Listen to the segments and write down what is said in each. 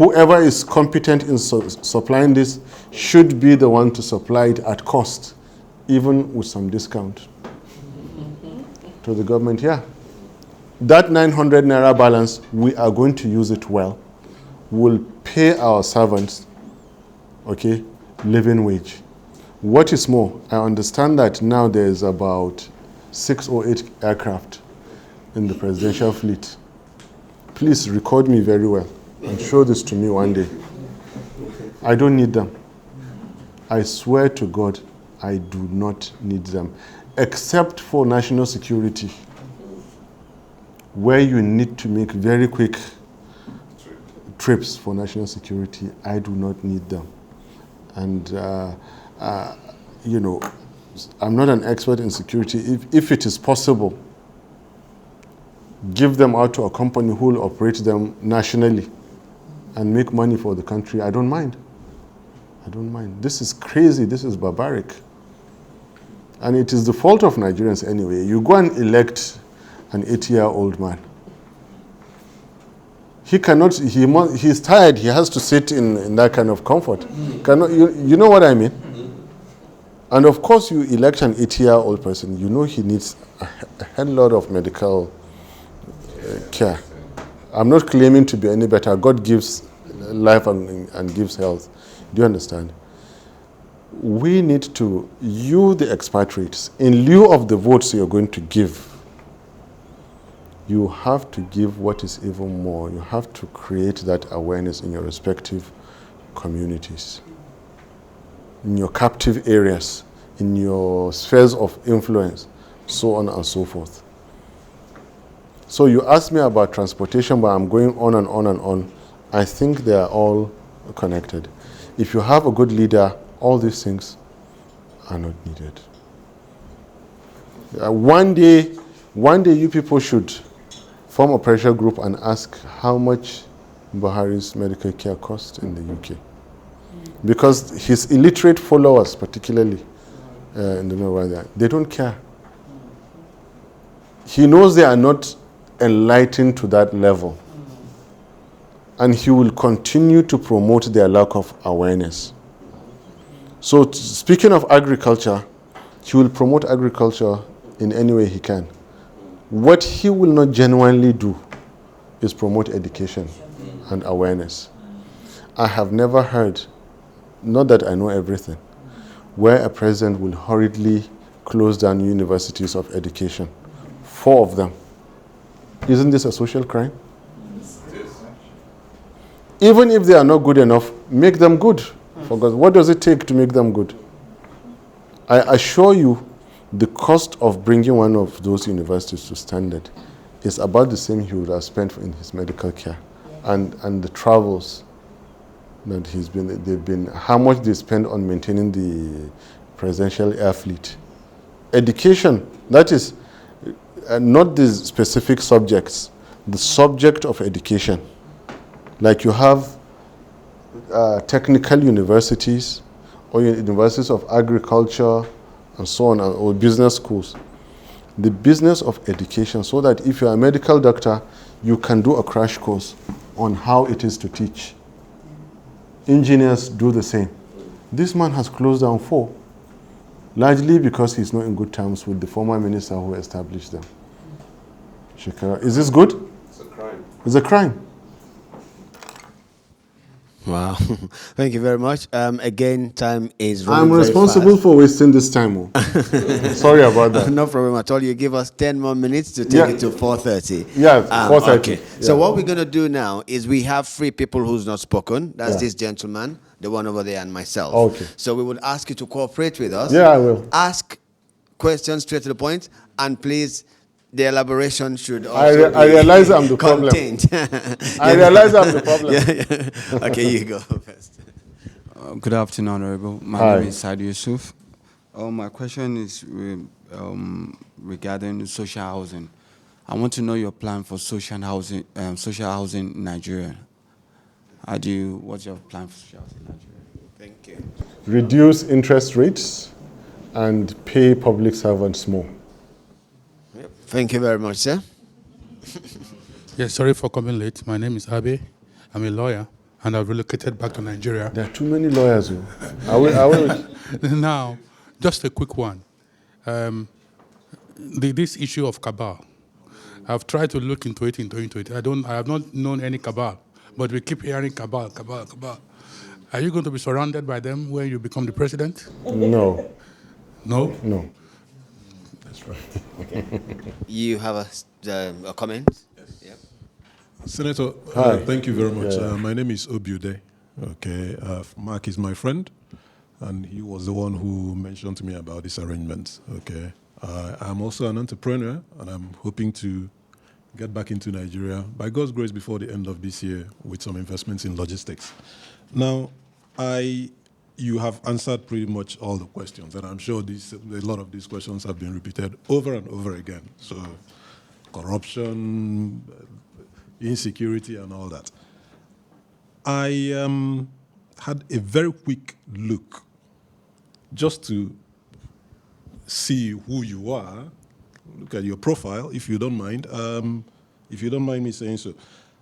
whoever is competent in supplying this should be the one to supply it at cost, even with some discount to the government. Yeah. That 900 naira balance, we are going to use it well. We'll pay our servants, okay, living wage. What is more, I understand that now there's about 6 or 8 aircraft in the presidential fleet. Please record me very well and show this to me one day. I don't need them. I swear to God, I do not need them, except for national security, where you need to make very quick trips for national security. I do not need them. And, you know, I'm not an expert in security. If it is possible, give them out to a company who will operate them nationally and make money for the country. I don't mind. I don't mind. This is crazy. This is barbaric. And it is the fault of Nigerians anyway. You go and elect an 80-year-old man. He cannot, he's tired. He has to sit in that kind of comfort. Cannot, you know what I mean? And of course, you elect an 80-year-old person. You know he needs a hell lot of medical care. I'm not claiming to be any better. God gives life and gives health. Do you understand? We need to, you the expatriates, in lieu of the votes you're going to give, you have to give what is even more. You have to create that awareness in your respective communities, in your captive areas, in your spheres of influence, so on and so forth. So you asked me about transportation, but I'm going on and on and on. I think they are all connected. If you have a good leader, all these things are not needed. One day you people should form a pressure group and ask how much Buhari's medical care costs in the UK. Because his illiterate followers, particularly in the North, they don't care. He knows they are not enlightened to that level. And he will continue to promote their lack of awareness. So speaking of agriculture, he will promote agriculture in any way he can. What he will not genuinely do is promote education and awareness. I have never heard, not that I know everything, where a president will hurriedly close down universities of education. 4 of them. Isn't this a social crime? Even if they are not good enough, make them good. Because what does it take to make them good? I assure you, the cost of bringing one of those universities to standard is about the same he would have spent in his medical care, and the travels that they've been, how much they spend on maintaining the presidential air fleet. Education, that is not the specific subjects, the subject of education. Like you have technical universities or universities of agriculture and so on, or business schools. The business of education, so that if you're a medical doctor, you can do a crash course on how it is to teach. Engineers do the same. This man has closed down 4, largely because he's not in good terms with the former minister who established them. Shekara, is this good? It's a crime. It's a crime. Wow. Thank you very much. Again, time is running I'm responsible for wasting this time. Sorry about that. No problem at all. You give us 10 more minutes to take it to 4:30. Yeah, 4:30. Okay. Yeah. So what we're going to do now is we have 3 people who's not spoken. That's this gentleman, the one over there, and myself. Okay. So we would ask you to cooperate with us. Yeah, I will. Ask questions straight to the point, and please, the elaboration should also I realize I'm the contained. I realize I'm the problem. Yeah. Okay, you go first. Good afternoon, Honorable. My Hi. name is Said Yusuf. My question is regarding social housing. I want to know your plan for social housing in Nigeria. What's your plan for social housing in Nigeria? Thank you. Reduce interest rates and pay public servants more. Thank you very much, sir. Yes, sorry for coming late. My name is Abe. I'm a lawyer. and I've relocated back to Nigeria. There are too many lawyers. Now, just a quick one. This issue of cabal. I've tried to look into it. I have not known any cabal, but we keep hearing cabal. Are you going to be surrounded by them when you become the president? No. No? No. That's right. Okay. You have a comment? Yes. Yep. Senator, thank you very much. My name is Obiude. Okay, Mark is my friend, and he was the one who mentioned to me about this arrangement. Okay, I'm also an entrepreneur, and I'm hoping to get back into Nigeria by God's grace before the end of this year with some investments in logistics. Now, you have answered pretty much all the questions, and I'm sure a lot of these questions have been repeated over and over again. So, corruption, insecurity, and all that. I had a very quick look just to see who you are. Look at your profile, if you don't mind. If you don't mind me saying so.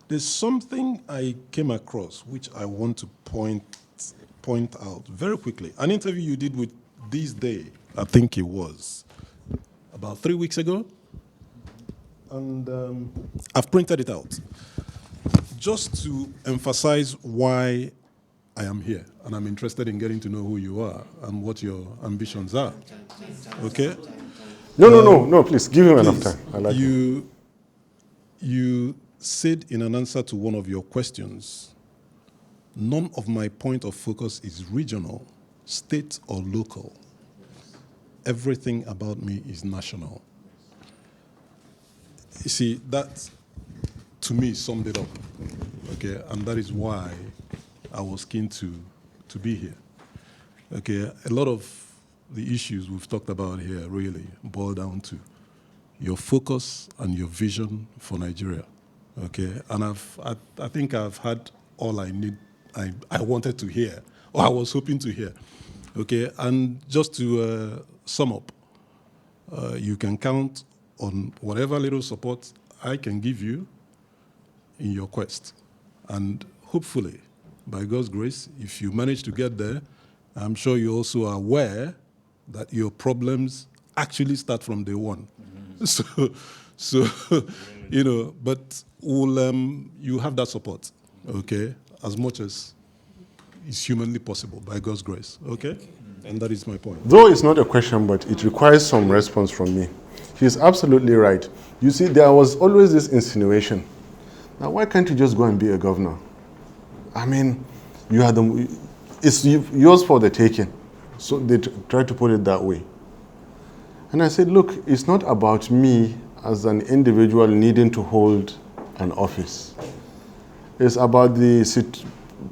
There's something I came across which I want to point out very quickly. An interview you did with This Day, I think it was, about 3 weeks ago. And I've printed it out just to emphasize why I am here. And I'm interested in getting to know who you are and what your ambitions are. Okay? No, please, give him enough time. I like you said in an answer to one of your questions, none of my point of focus is regional, state, or local. Everything about me is national. You see, that, to me, summed it up, okay? And that is why I was keen to be here, okay? A lot of the issues we've talked about here really boil down to your focus and your vision for Nigeria, okay? And I think I've had all I need, I wanted to hear, or I was hoping to hear, okay? And just to sum up, you can count on whatever little support I can give you in your quest. And hopefully, by God's grace, if you manage to get there, I'm sure you also are aware that your problems actually start from day one. Mm-hmm. So you know, but you have that support, okay, as much as is humanly possible, by God's grace, okay? And that is my point. Though it's not a question, but it requires some response from me. He's absolutely right. You see, there was always this insinuation. Now, why can't you just go and be a governor? I mean, it's yours for the taking. So they try to put it that way. And I said, look, it's not about me as an individual needing to hold an office. It's about the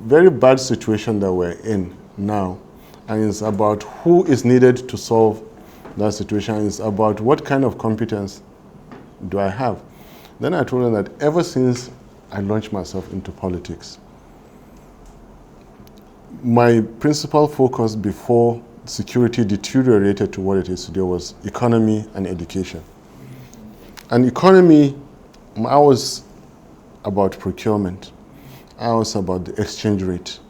very bad situation that we're in now. And it's about who is needed to solve that situation. It's about what kind of competence do I have. Then I told them that ever since I launched myself into politics, my principal focus before security deteriorated to what it is today was economy and education. And economy, I was about procurement. I was about the exchange rate.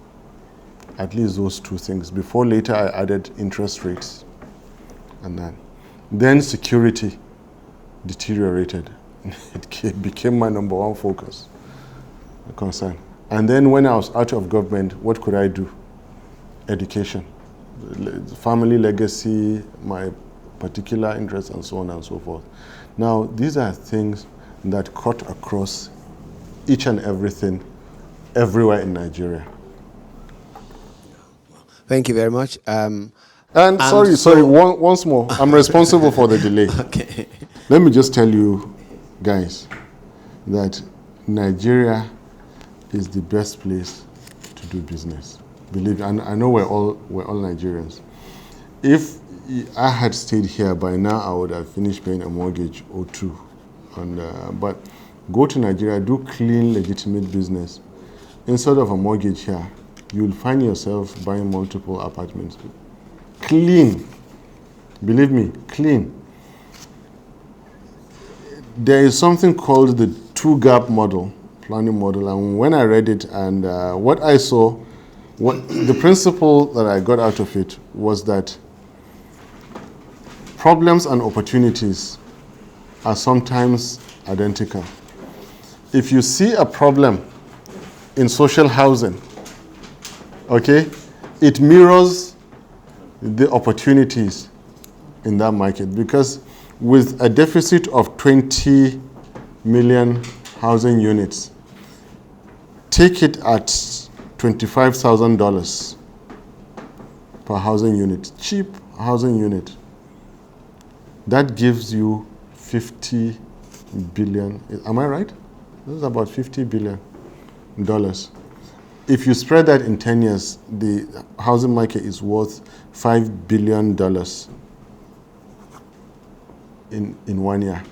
At least those two things. Before later I added interest rates and that. Then security deteriorated. It became my number one focus, concern. And then when I was out of government, what could I do? Education, family legacy, my particular interests, and so on and so forth. Now, these are things that cut across each and everything, everywhere in Nigeria. Thank you very much. Sorry, once more. I'm responsible for the delay. Okay. Let me just tell you, guys, that Nigeria is the best place to do business. Believe me, and I know we're all Nigerians. If I had stayed here by now, I would have finished paying a mortgage or two. But go to Nigeria, do clean, legitimate business. Instead of a mortgage here, you'll find yourself buying multiple apartments. Clean. Believe me, clean. There is something called the two-gap model. planning model, and when I read it and what I saw, the principle that I got out of it was that problems and opportunities are sometimes identical. If you see a problem in social housing, okay, it mirrors the opportunities in that market, because with a deficit of 20 million housing units, take it at $25,000 per housing unit, cheap housing unit. That gives you 50 billion. Am I right? This is about $50 billion. If you spread that in 10 years, the housing market is worth $5 billion in 1 year.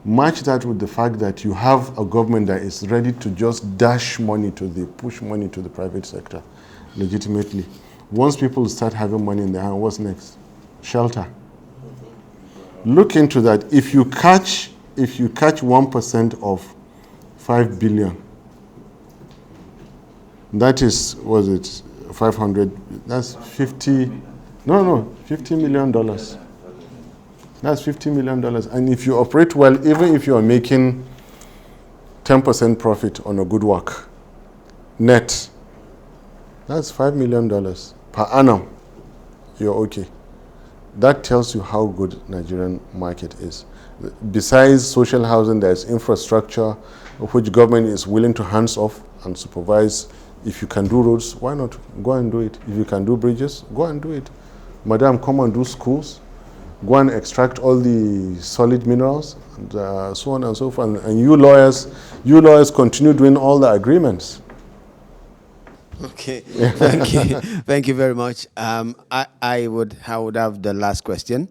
Match that with the fact that you have a government that is ready to just push money to the private sector legitimately. Once people start having money in their hand, what's next? Shelter. Look into that. If you catch 1% of 5 billion, that is, was it 500? That's $50 million. That's $50 million. And if you operate well, even if you are making 10% profit on a good work, net, that's $5 million per annum. You're okay. That tells you how good Nigerian market is. Besides social housing, there's infrastructure, which government is willing to hands off and supervise. If you can do roads, why not? Go and do it. If you can do bridges, go and do it. Madam, come and do schools. Go and extract all the solid minerals, and so on and so forth. And you lawyers continue doing all the agreements. Okay, thank you. Thank you very much. I would have the last question.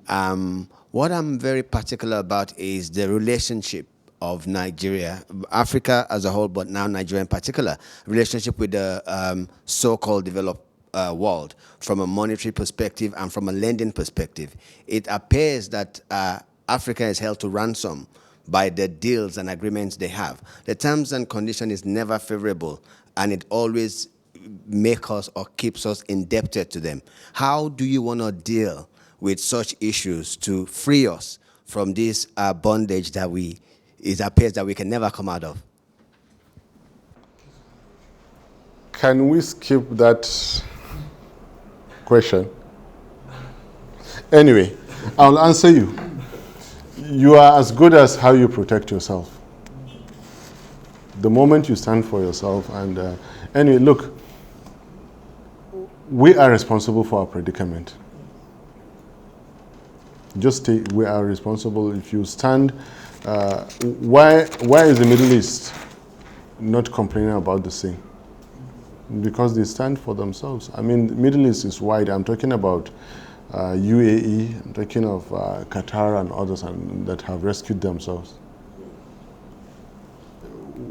What I'm very particular about is the relationship of Nigeria, Africa as a whole, but now Nigeria in particular, relationship with the so-called developed world from a monetary perspective and from a lending perspective. It appears that Africa is held to ransom by the deals and agreements they have. The terms and condition is never favorable, and it always makes us or keeps us indebted to them. How do you want to deal with such issues to free us from this bondage that it appears that we can never come out of? Can we skip that question? Anyway, I'll answer you. You are as good as how you protect yourself. The moment you stand for yourself, and anyway, look, we are responsible for our predicament. We are responsible. If you stand, why is the Middle East not complaining about the same? Because they stand for themselves. I mean, the Middle East is wide. I'm talking about UAE, I'm talking of Qatar and others that have rescued themselves.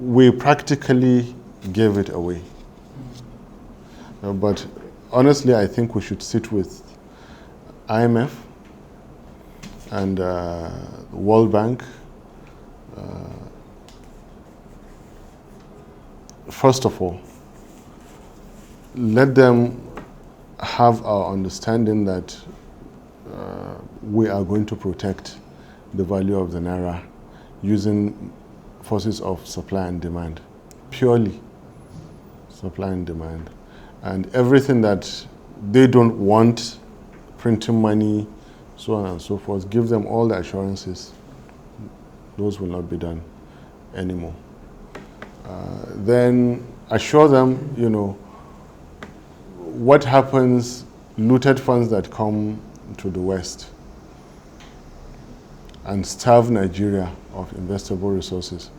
We practically gave it away. But honestly, I think we should sit with IMF and World Bank. First of all, let them have our understanding that we are going to protect the value of the Naira using forces of supply and demand, purely supply and demand. And everything that they don't want, printing money, so on and so forth, give them all the assurances. Those will not be done anymore. Then assure them, what happens, looted funds that come to the West and starve Nigeria of investable resources.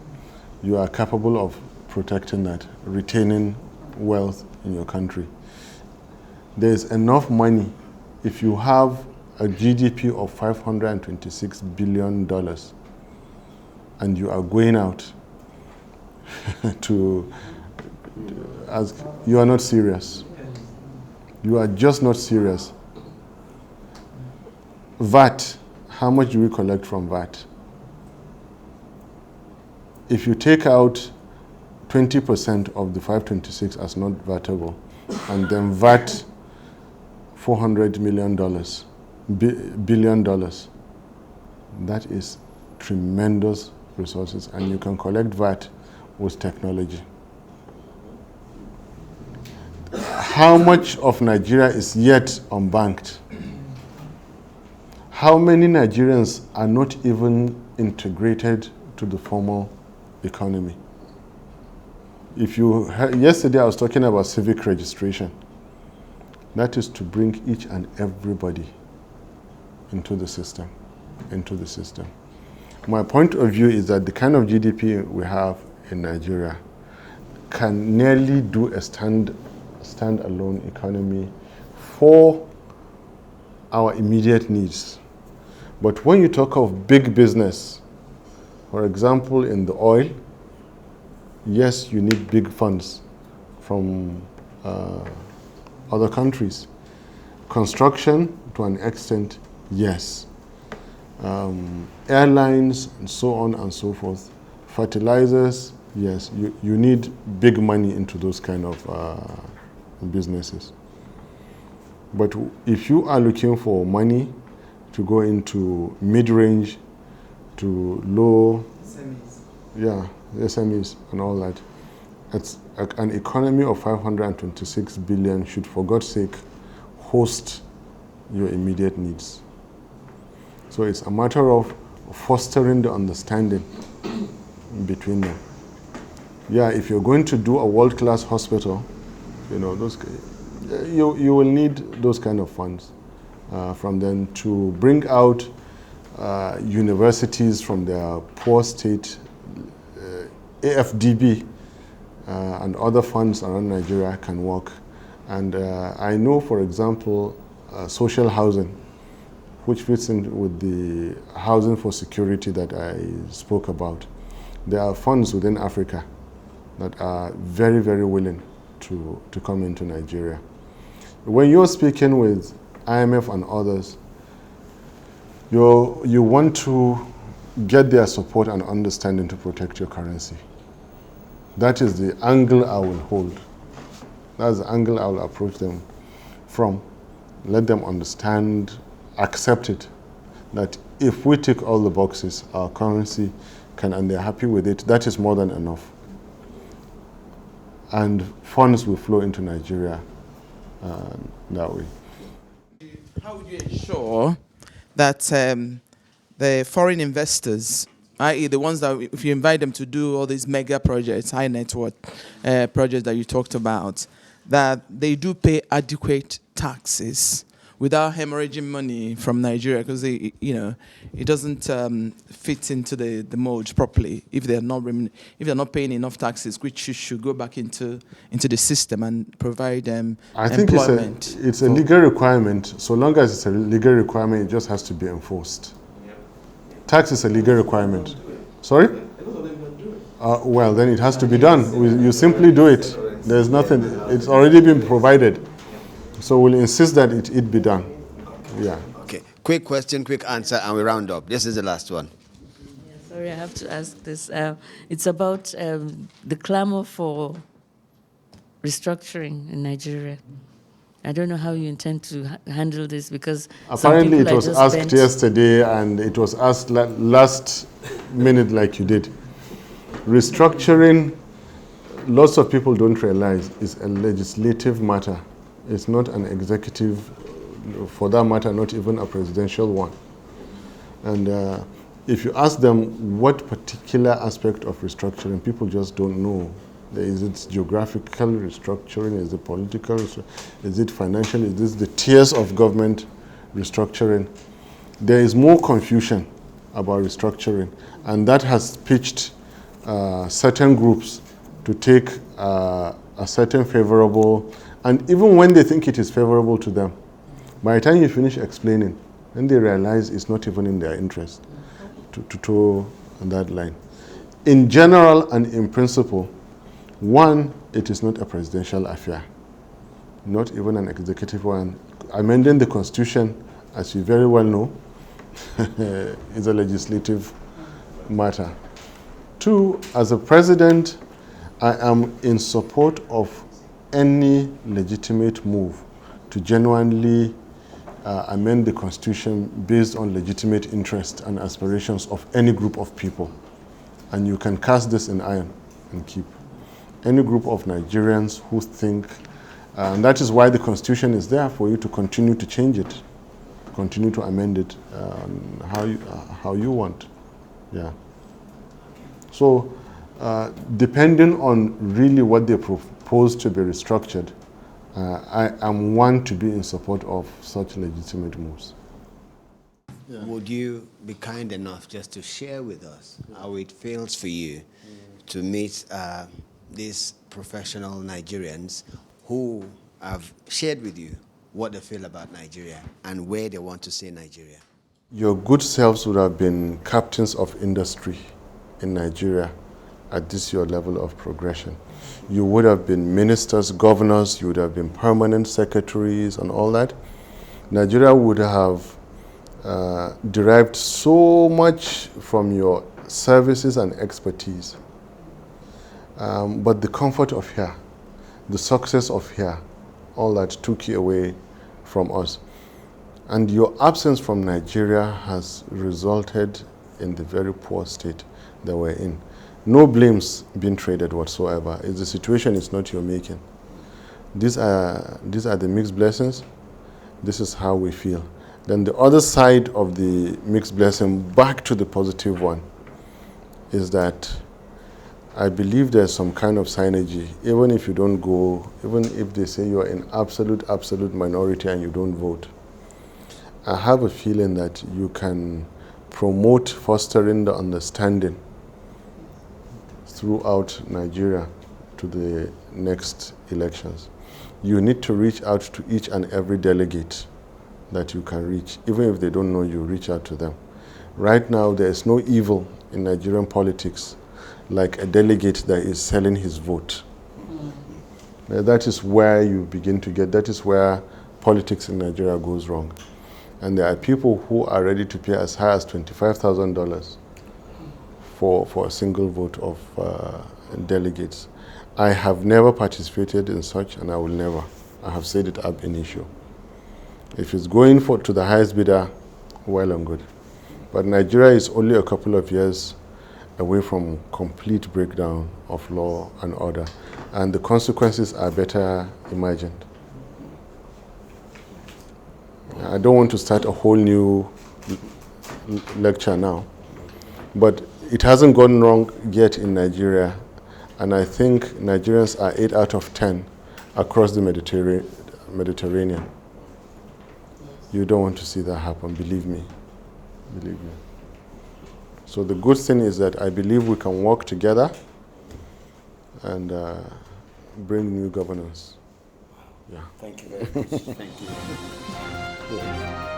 You are capable of protecting that, retaining wealth in your country. There's enough money. If you have a GDP of $526 billion and you are going out to ask, you are not serious. You are just not serious. VAT, how much do we collect from VAT? If you take out 20% of the 526 as not vatable, and then VAT $400 million, billion dollars. That is tremendous resources, and you can collect VAT with technology. How much of Nigeria is yet unbanked? How many Nigerians are not even integrated to the formal economy? If you heard, yesterday I was talking about civic registration. That is to bring each and everybody into the system, My point of view is that the kind of GDP we have in Nigeria can nearly do a standalone economy for our immediate needs. But when you talk of big business, for example, in the oil, yes, you need big funds from other countries. Construction, to an extent, yes. Airlines, and so on and so forth. Fertilizers, yes. You need big money into those kind of businesses. But if you are looking for money to go into mid-range to low, SMEs and all that, it's an economy of 526 billion should, for God's sake, host your immediate needs. So it's a matter of fostering the understanding between them. Yeah, if you're going to do a world-class hospital, you know, you will need those kind of funds from them to bring out universities from their poor state. AFDB and other funds around Nigeria can work. And I know, for example, social housing, which fits in with the housing for security that I spoke about. There are funds within Africa that are very, very willing to come into Nigeria. When you're speaking with IMF and others, you want to get their support and understanding to protect your currency. That is the angle I will hold. That's the angle I will approach them from. Let them understand, accept it, that if we tick all the boxes, our currency can, and they're happy with it, that is more than enough. And funds will flow into Nigeria that way. How would you ensure that the foreign investors, i.e. the ones that, if you invite them to do all these mega projects, high net worth projects that you talked about, that they do pay adequate taxes without hemorrhaging money from Nigeria, because it doesn't fit into the mold properly if they're not paying enough taxes, which should go back into the system and provide I think employment. it's a legal requirement. So long as it's a legal requirement, it just has to be enforced. Tax is a legal requirement. Sorry? Well, then it has to be done. You simply do it. There's nothing. It's already been provided. So we'll insist that it be done. Yeah. Okay. Quick question, quick answer, and we round up. This is the last one. Yeah, sorry, I have to ask this. It's about the clamor for restructuring in Nigeria. I don't know how you intend to handle this, because apparently it was asked yesterday, and it was asked last minute like you did. Restructuring, lots of people don't realize, is a legislative matter. It's not an executive, for that matter, not even a presidential one. And if you ask them what particular aspect of restructuring, people just don't know. Is it geographical restructuring? Is it political? Is it financial? Is this the tiers of government restructuring? There is more confusion about restructuring, and that has pitched certain groups to take a certain favorable, and even when they think it is favorable to them, by the time you finish explaining, then they realize it's not even in their interest to toe that line. In general and in principle, one, it is not a presidential affair, not even an executive one. Amending the Constitution, as you very well know, is a legislative matter. Two, as a president, I am in support of any legitimate move to genuinely amend the Constitution based on legitimate interest and aspirations of any group of people. And you can cast this in iron and keep. Any group of Nigerians who think, and that is why the Constitution is there, for you to continue to change it, continue to amend it how you want. Yeah. So, depending on really what they propose to be restructured, I am one to be in support of such legitimate moves. Yeah. Would you be kind enough just to share with us how it feels for you to meet these professional Nigerians who have shared with you what they feel about Nigeria and where they want to see Nigeria? Your good selves would have been captains of industry in Nigeria at this your level of progression. You would have been ministers, governors, you would have been permanent secretaries and all that. Nigeria would have derived so much from your services and expertise. But the comfort of here, the success of here, all that took you away from us. And your absence from Nigeria has resulted in the very poor state that we're in. No blames being traded whatsoever. It's the situation is not your making. These are the mixed blessings. This is how we feel. Then the other side of the mixed blessing, back to the positive one, is that I believe there's some kind of synergy. Even if you don't go, even if they say you're in absolute minority and you don't vote, I have a feeling that you can promote fostering the understanding throughout Nigeria to the next elections. You need to reach out to each and every delegate that you can reach. Even if they don't know you, reach out to them. Right now, there is no evil in Nigerian politics like a delegate that is selling his vote. That is where you begin to get, that is where politics in Nigeria goes wrong. And there are people who are ready to pay as high as $25,000 for a single vote of delegates. I have never participated in such, and I will never. I have said it ab initio. If it's going to the highest bidder, well and good. But Nigeria is only a couple of years away from complete breakdown of law and order, and the consequences are better imagined. I don't want to start a whole new lecture now, but it hasn't gone wrong yet in Nigeria, and I think Nigerians are 8 out of 10 across the Mediterranean. You don't want to see that happen, believe me. Believe me. So the good thing is that I believe we can work together and bring new governance. Yeah. Thank you very much. Thank you. Yeah.